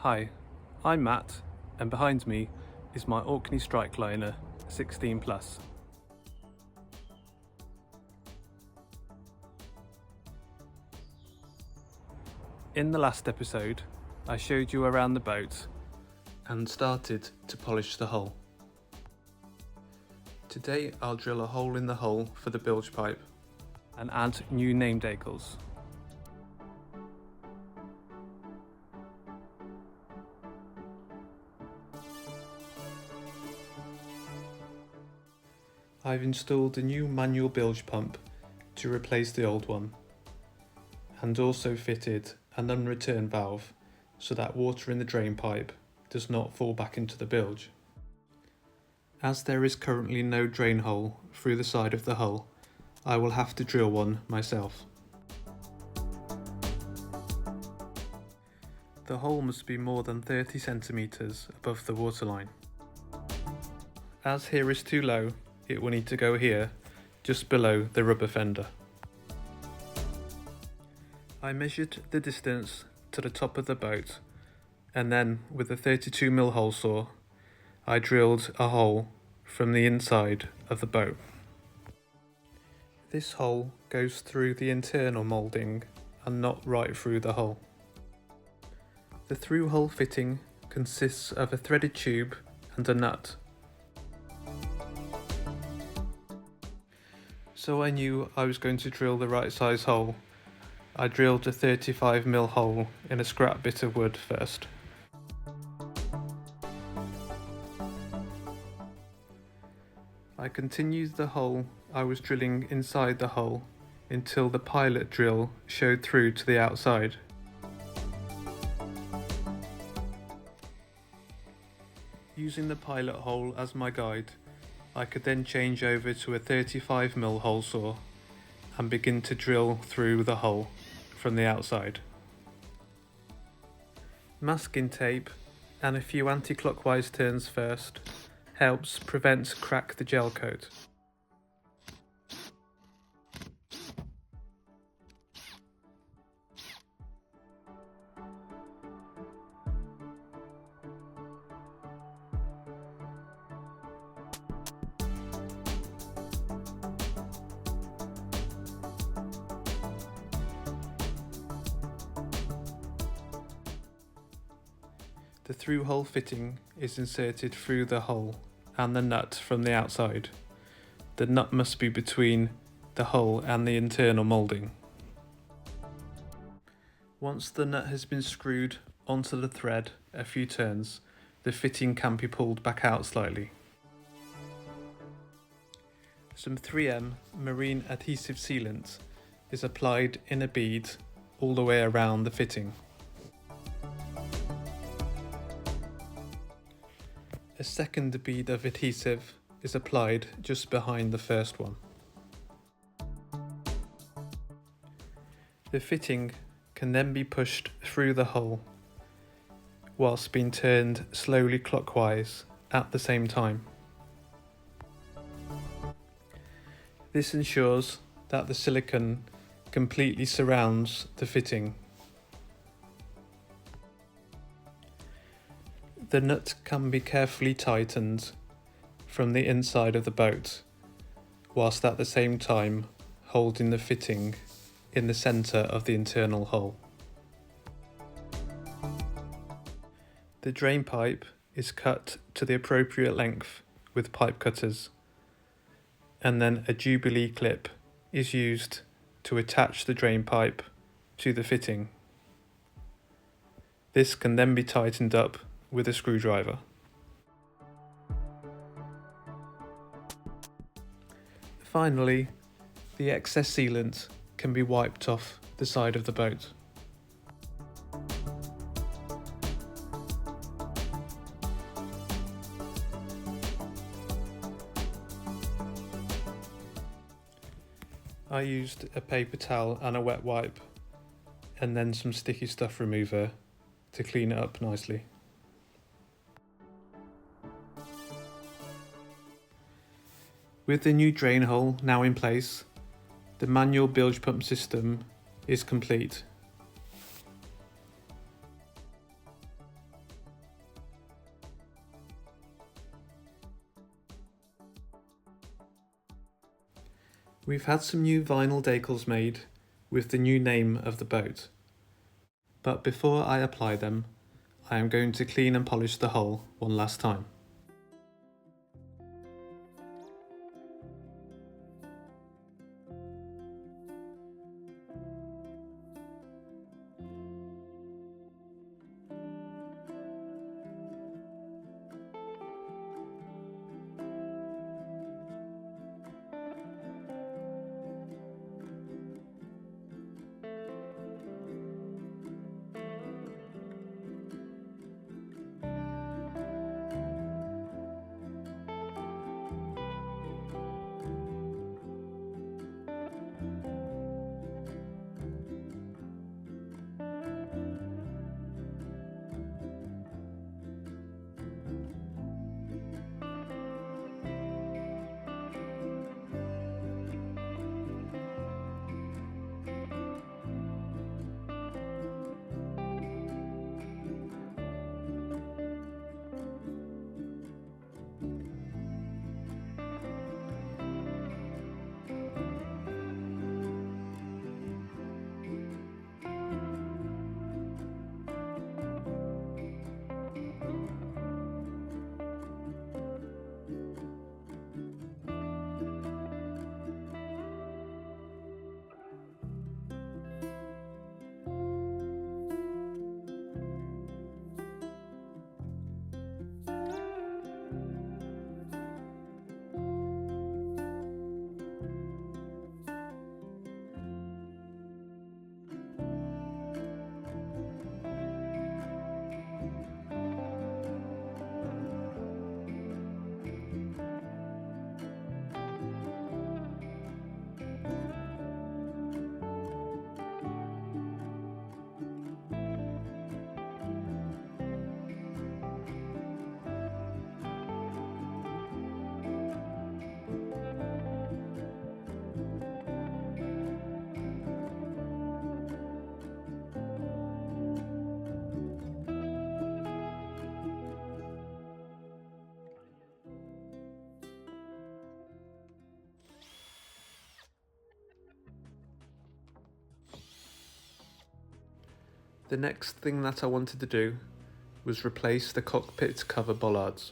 Hi, I'm Matt, and behind me is my Orkney Strikeliner 16 Plus. In the last episode, I showed you around the boat and started to polish the hull. Today I'll drill a hole in the hull for the bilge pipe and add new name decals. I've installed a new manual bilge pump to replace the old one, and also fitted an unreturn valve so that water in the drain pipe does not fall back into the bilge. As there is currently no drain hole through the side of the hull, I will have to drill one myself. The hole must be more than 30 centimeters above the waterline. As here is too low, it will need to go here, just below the rubber fender. I measured the distance to the top of the boat, and then with a 32mm hole saw, I drilled a hole from the inside of the boat. This hole goes through the internal moulding and not right through the hull. The through hull fitting consists of a threaded tube and a nut. So I knew I was going to drill the right size hole. I drilled a 35mm hole in a scrap bit of wood first. I continued the hole I was drilling inside the hull until the pilot drill showed through to the outside. Using the pilot hole as my guide, I could then change over to a 35mm hole saw and begin to drill through the hull from the outside. Masking tape and a few anti-clockwise turns first helps prevent crack the gel coat. The through hull fitting is inserted through the hull and the nut from the outside. The nut must be between the hull and the internal moulding. Once the nut has been screwed onto the thread a few turns, the fitting can be pulled back out slightly. Some 3M marine adhesive sealant is applied in a bead all the way around the fitting. A second bead of adhesive is applied just behind the first one. The fitting can then be pushed through the hull whilst being turned slowly clockwise at the same time. This ensures that the silicone completely surrounds the fitting. The nut can be carefully tightened from the inside of the boat, whilst at the same time holding the fitting in the centre of the internal hull. The drain pipe is cut to the appropriate length with pipe cutters, and then a Jubilee clip is used to attach the drain pipe to the fitting. This can then be tightened up with a screwdriver. Finally, the excess sealant can be wiped off the side of the boat. I used a paper towel and a wet wipe, and then some sticky stuff remover to clean it up nicely. With the new drain hole now in place, the manual bilge pump system is complete. We've had some new vinyl decals made with the new name of the boat, but before I apply them, I am going to clean and polish the hull one last time. The next thing that I wanted to do was replace the cockpit cover bollards.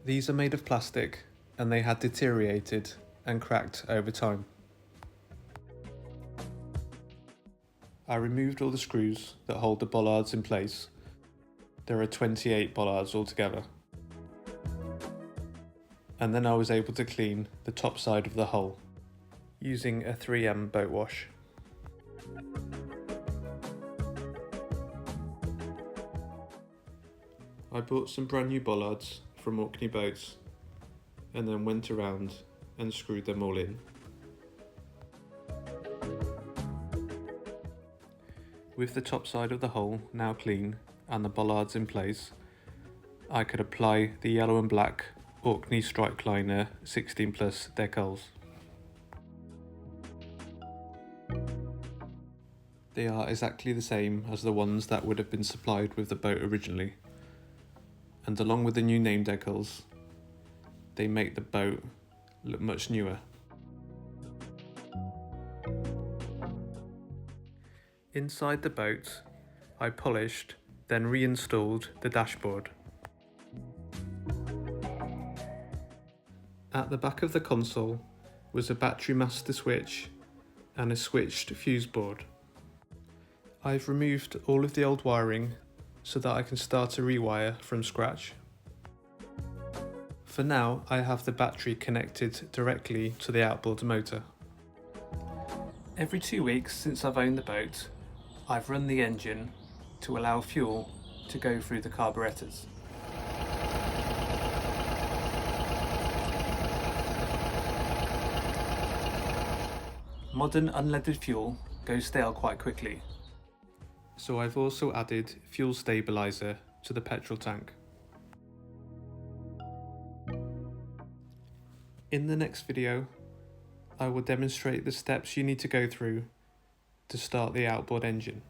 These are made of plastic and they had deteriorated and cracked over time. I removed all the screws that hold the bollards in place. There are 28 bollards altogether. And then I was able to clean the top side of the hull using a 3M boat wash. I bought some brand new bollards from Orkney boats and then went around and screwed them all in. With the top side of the hull now clean and the bollards in place, I could apply the yellow and black Orkney Strikeliner 16 plus decals. They are exactly the same as the ones that would have been supplied with the boat originally, and along with the new name decals, they make the boat look much newer. Inside the boat, I polished, then reinstalled the dashboard. At the back of the console was a battery master switch and a switched fuse board. I've removed all of the old wiring so that I can start to rewire from scratch. For now, I have the battery connected directly to the outboard motor. Every 2 weeks since I've owned the boat, I've run the engine to allow fuel to go through the carburetors. Modern unleaded fuel goes stale quite quickly, so I've also added fuel stabiliser to the petrol tank. In the next video, I will demonstrate the steps you need to go through to start the outboard engine.